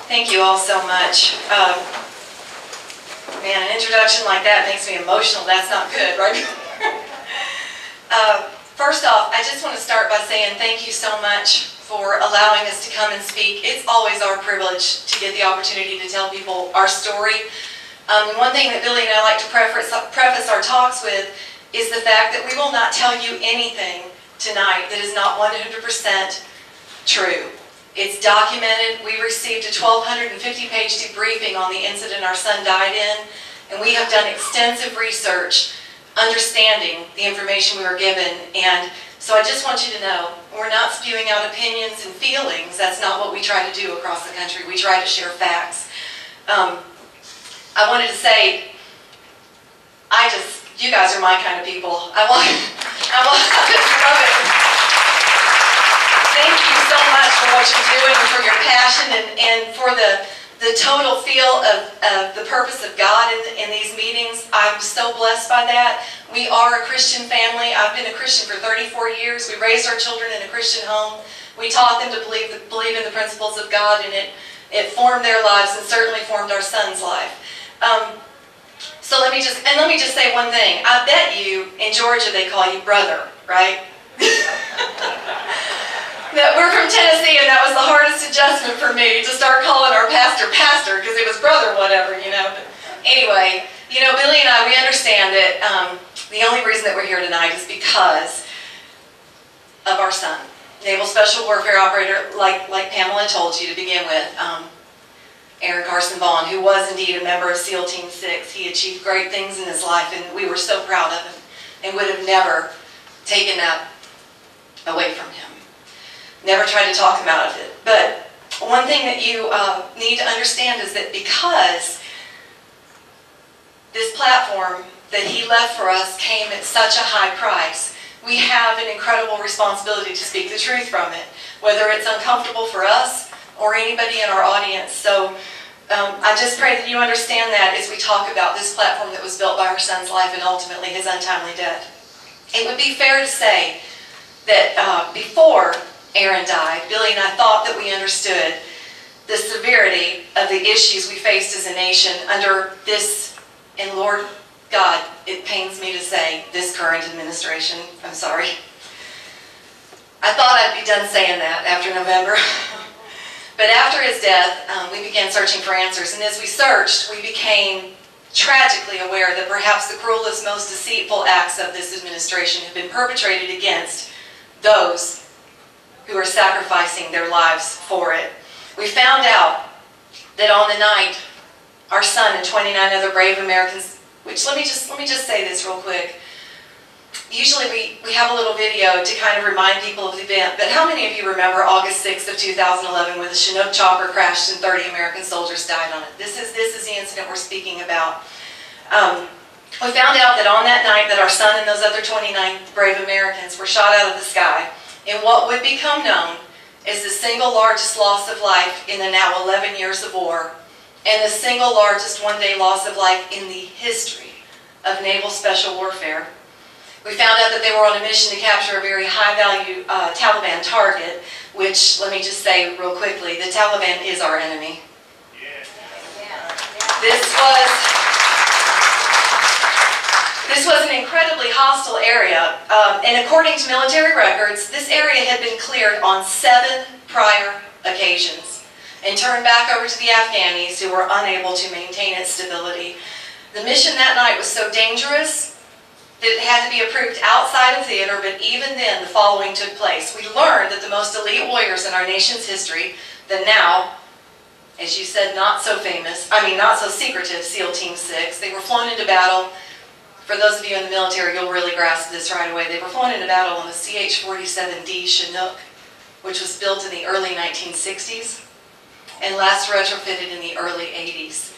Thank you all so much. Man, an introduction like that makes me emotional. That's not good, right? First off, I just want to start by saying thank you so much for allowing us to come and speak. It's always our privilege to get the opportunity to tell people our story. One thing that Billy and I like to preface our talks with is the fact that we will not tell you anything tonight that is not 100% true. It's documented. We received a 1,250-page debriefing on the incident our son died in, and we have done extensive research understanding the information we were given. And so I just want you to know, we're not spewing out opinions and feelings. That's not what we try to do across the country. We try to share facts. I wanted to say, you guys are my kind of people. I love it. Thank you so much for what you're doing and for your passion and for the total feel of the purpose of God in these meetings. I'm so blessed by that. We are a Christian family. I've been a Christian for 34 years. We raised our children in a Christian home. We taught them to believe in the principles of God, and it formed their lives and certainly formed our son's life. So let me just say one thing. I bet you in Georgia they call you brother, right? That we're from Tennessee, and that was the hardest adjustment for me to start calling our pastor because it was brother whatever, you know. But anyway, you know, Billy and I, we understand that the only reason that we're here tonight is because of our son, Naval Special Warfare Operator, like Pamela told you to begin with, Aaron Carson Vaughn, who was indeed a member of SEAL Team 6. He achieved great things in his life, and we were so proud of him and would have never taken that away from him. Never tried to talk him out of it. But one thing that you need to understand is that because this platform that he left for us came at such a high price, we have an incredible responsibility to speak the truth from it, whether it's uncomfortable for us or anybody in our audience. So I just pray that you understand that as we talk about this platform that was built by our son's life and ultimately his untimely death. It would be fair to say that before Aaron died, Billy and I thought that we understood the severity of the issues we faced as a nation under this, and Lord God, it pains me to say, this current administration. I'm sorry. I thought I'd be done saying that after November. But after his death, we began searching for answers, and as we searched, we became tragically aware that perhaps the cruelest, most deceitful acts of this administration have been perpetrated against those who are sacrificing their lives for it. We found out that on the night, our son and 29 other brave Americans, which let me just say this real quick. Usually we have a little video to kind of remind people of the event, but how many of you remember August 6th of 2011 when the Chinook chopper crashed and 30 American soldiers died on it? This is the incident we're speaking about. We found out that on that night that our son and those other 29 brave Americans were shot out of the sky in what would become known as the single largest loss of life in the now 11 years of war, and the single largest one-day loss of life in the history of Naval Special Warfare. We found out that they were on a mission to capture a very high-value Taliban target, which, let me just say real quickly, the Taliban is our enemy. This was an incredibly hostile area, and according to military records, this area had been cleared on 7 prior occasions and turned back over to the Afghanis, who were unable to maintain its stability. The mission that night was so dangerous that it had to be approved outside of theater, but even then the following took place. We learned that the most elite warriors in our nation's history, the now, as you said, not so secretive SEAL Team 6, they were flown into battle. For those of you in the military, you'll really grasp this right away. They were flown into battle on a CH-47D Chinook, which was built in the early 1960s and last retrofitted in the early 80s.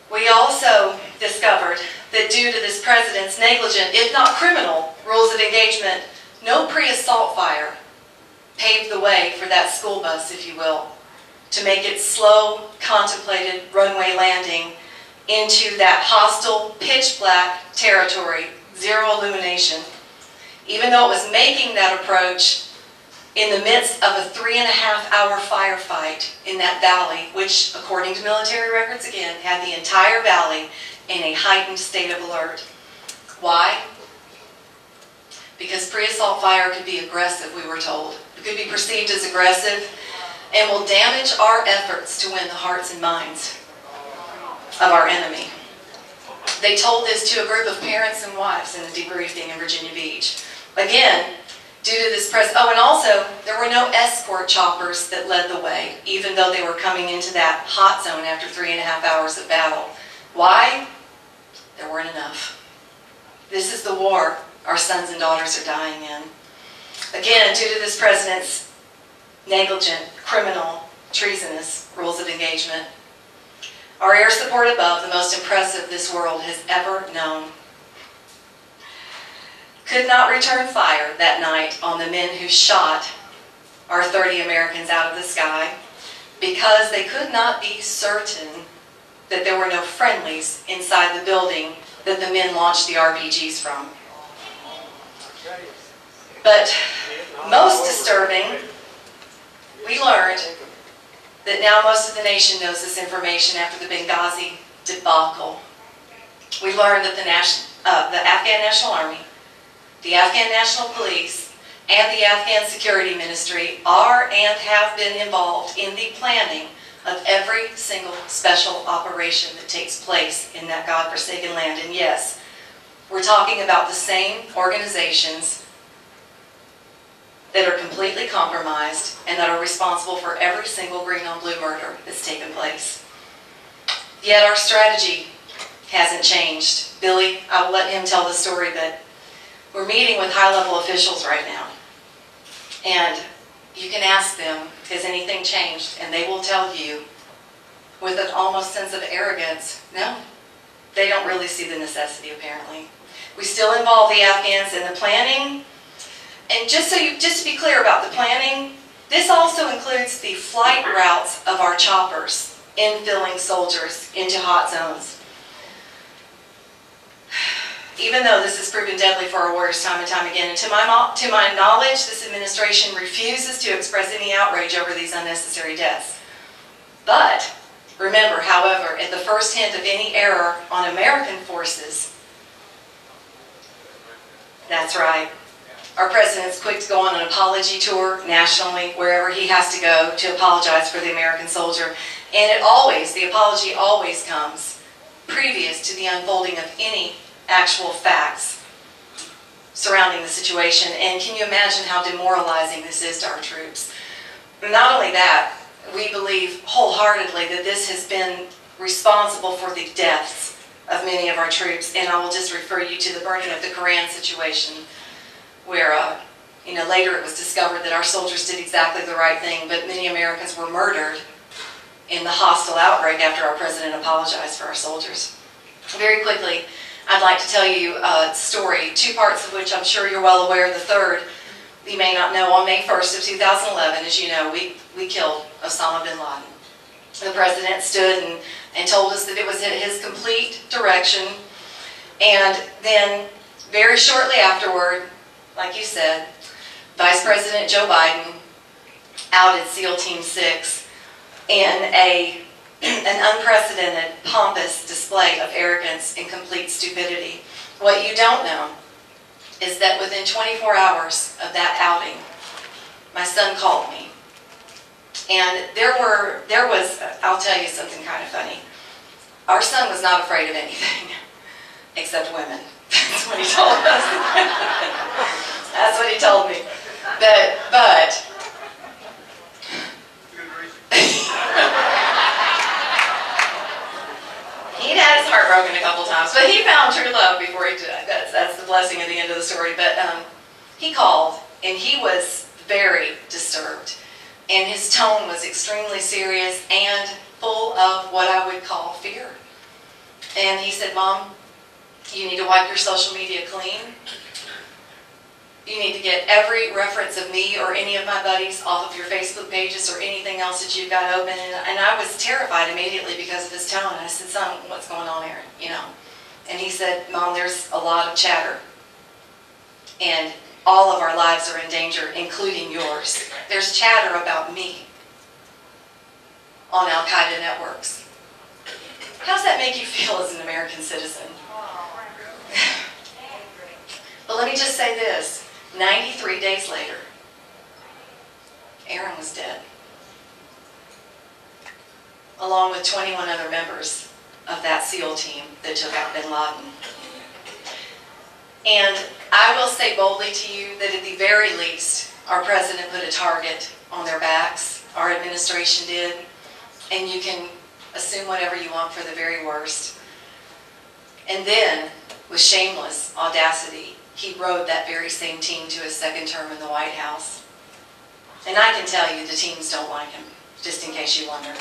We also discovered that due to this president's negligent, if not criminal, rules of engagement, no pre-assault fire paved the way for that school bus, if you will, to make its slow, contemplated runway landing into that hostile, pitch-black territory, zero illumination. Even though it was making that approach, in the midst of a 3.5-hour firefight in that valley, which, according to military records again, had the entire valley in a heightened state of alert. Why? Because pre-assault fire could be aggressive, we were told. It could be perceived as aggressive and will damage our efforts to win the hearts and minds of our enemy. They told this to a group of parents and wives in a debriefing in Virginia Beach. Again, due to this oh, and also, there were no escort choppers that led the way, even though they were coming into that hot zone after 3.5 hours of battle. Why? There weren't enough. This is the war our sons and daughters are dying in. Again, due to this president's negligent, criminal, treasonous rules of engagement, our air support above, the most impressive this world has ever known, could not return fire that night on the men who shot our 30 Americans out of the sky because they could not be certain that there were no friendlies inside the building that the men launched the RPGs from. But most disturbing, we learned that now most of the nation knows this information after the Benghazi debacle. We learned that the Afghan National Army, the Afghan National Police, and the Afghan Security Ministry are and have been involved in the planning of every single special operation that takes place in that godforsaken land. And yes, we're talking about the same organizations that are completely compromised and that are responsible for every single green on blue murder that's taken place. Yet our strategy hasn't changed. Billy, I will let him tell the story, but we're meeting with high-level officials right now. And you can ask them, has anything changed? And they will tell you with an almost sense of arrogance, no, they don't really see the necessity apparently. We still involve the Afghans in the planning. And just to be clear about the planning, this also includes the flight routes of our choppers, infilling soldiers into hot zones. Even though this has proven deadly for our warriors time and time again, and to my knowledge, this administration refuses to express any outrage over these unnecessary deaths. But remember, however, at the first hint of any error on American forces, that's right, our president's quick to go on an apology tour nationally, wherever he has to go to apologize for the American soldier. And the apology always comes previous to the unfolding of any actual facts surrounding the situation. And can you imagine how demoralizing this is to our troops? Not only that, we believe wholeheartedly that this has been responsible for the deaths of many of our troops. And I will just refer you to the burning of the Koran situation, where later it was discovered that our soldiers did exactly the right thing, but many Americans were murdered in the hostile outbreak after our president apologized for our soldiers. Very quickly, I'd like to tell you a story, two parts of which I'm sure you're well aware. The third, you may not know. On May 1st of 2011, as you know, we killed Osama bin Laden. The president stood and told us that it was in his complete direction. And then very shortly afterward, like you said, Vice President Joe Biden outed SEAL Team 6 in an unprecedented, pompous display of arrogance and complete stupidity. What you don't know is that within 24 hours of that outing, my son called me. And there was, I'll tell you something kind of funny. Our son was not afraid of anything except women. That's what he told us. That's what he told me. But he'd had his heart broken a couple times, but he found true love before he died. That's the blessing at the end of the story. But he called, and he was very disturbed. And his tone was extremely serious and full of what I would call fear. And he said, "Mom, you need to wipe your social media clean. You need to get every reference of me or any of my buddies off of your Facebook pages or anything else that you've got open." And I was terrified immediately because of his tone. I said, "Son, what's going on, Aaron?" And he said, "Mom, there's a lot of chatter. And all of our lives are in danger, including yours. There's chatter about me on Al-Qaeda networks. How does that make you feel as an American citizen? But let me just say this, 93 days later, Aaron was dead, along with 21 other members of that SEAL team that took out bin Laden. And I will say boldly to you that at the very least, our president put a target on their backs, our administration did, and you can assume whatever you want for the very worst. And then, with shameless audacity, he rode that very same team to his second term in the White House. And I can tell you the teams don't like him, just in case you wonder.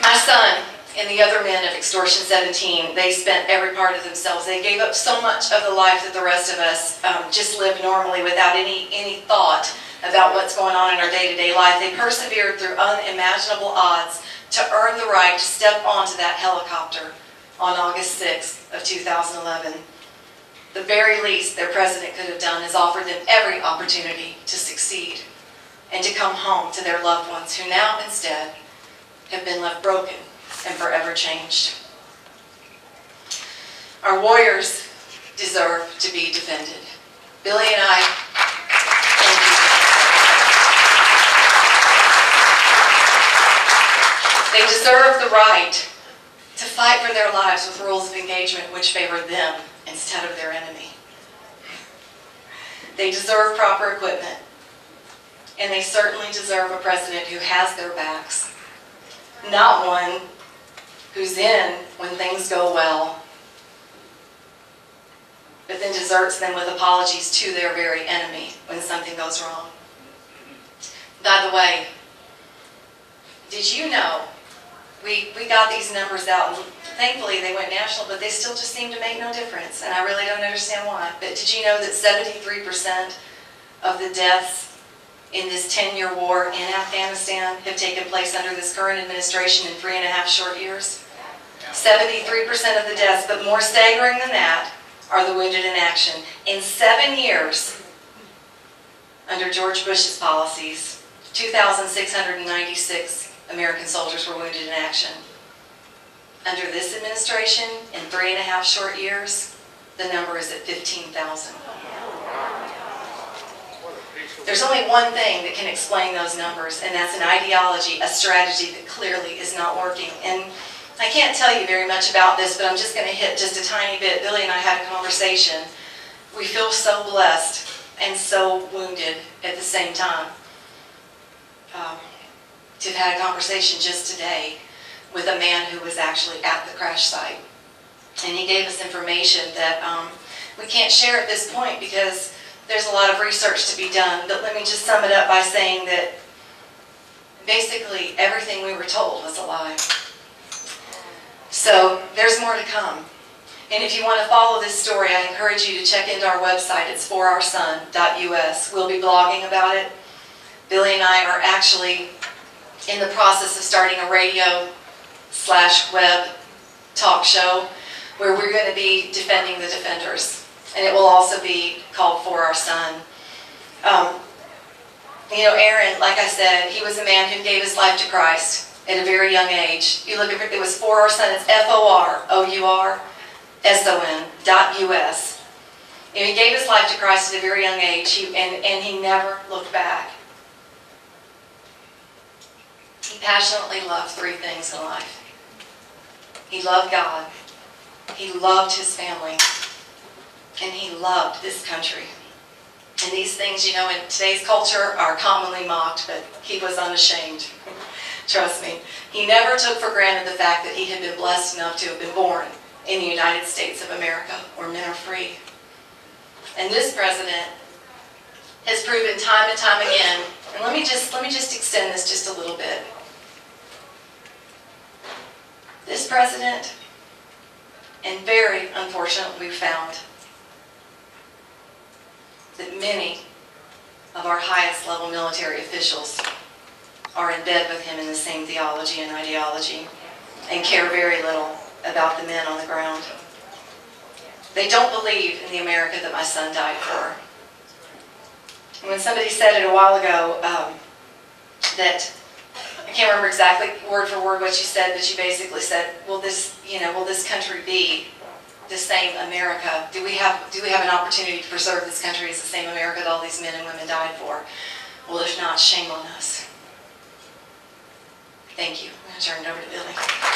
My son and the other men of Extortion 17, they spent every part of themselves. They gave up so much of the life that the rest of us just live normally without any thought about what's going on in our day-to-day life. They persevered through unimaginable odds to earn the right to step onto that helicopter on August 6th of 2011. The very least their president could have done is offer them every opportunity to succeed and to come home to their loved ones who now instead have been left broken and forever changed. Our warriors deserve to be defended. Billy and I, thank you. They deserve the right to fight for their lives with rules of engagement which favor them instead of their enemy. They deserve proper equipment, and they certainly deserve a president who has their backs, not one who's in when things go well, but then deserts them with apologies to their very enemy when something goes wrong. By the way, did you know, we got these numbers out, and thankfully they went national, but they still just seem to make no difference, and I really don't understand why. But did you know that 73% of the deaths in this 10-year war in Afghanistan have taken place under this current administration in 3.5 short years? 73% of the deaths, but more staggering than that are the wounded in action. In 7 years, under George Bush's policies, 2,696 American soldiers were wounded in action. Under this administration, in 3.5 short years, the number is at 15,000. There's only one thing that can explain those numbers, and that's an ideology, a strategy that clearly is not working. And I can't tell you very much about this, but I'm just going to hit just a tiny bit. Billy and I had a conversation. We feel so blessed and so wounded at the same time. To have had a conversation just today with a man who was actually at the crash site. And he gave us information that we can't share at this point because there's a lot of research to be done. But let me just sum it up by saying that basically everything we were told was a lie. So there's more to come. And if you want to follow this story, I encourage you to check into our website. It's forourson.us. We'll be blogging about it. Billy and I are actually in the process of starting a radio/web talk show where we're going to be defending the defenders. And it will also be called For Our Son. You know, Aaron, like I said, he was a man who gave his life to Christ at a very young age. You look at it, was For Our Son, it's FOROURSON.US. And he gave his life to Christ at a very young age, and he never looked back. He passionately loved 3 things in life. He loved God, he loved his family, and he loved this country. And these things, you know, in today's culture are commonly mocked, but he was unashamed. Trust me. He never took for granted the fact that he had been blessed enough to have been born in the United States of America, where men are free. And this president has proven time and time again, and let me just extend this just a little bit. This president, and very unfortunately we found that many of our highest level military officials are in bed with him in the same theology and ideology. and care very little about the men on the ground. They don't believe in the America that my son died for. And when somebody said it a while ago, that, I can't remember exactly word for word what you said, but you basically said, will this country be the same America? Do we have an opportunity to preserve this country as the same America that all these men and women died for? Well, if not, shame on us. Thank you. I'm going to turn it over to Billy.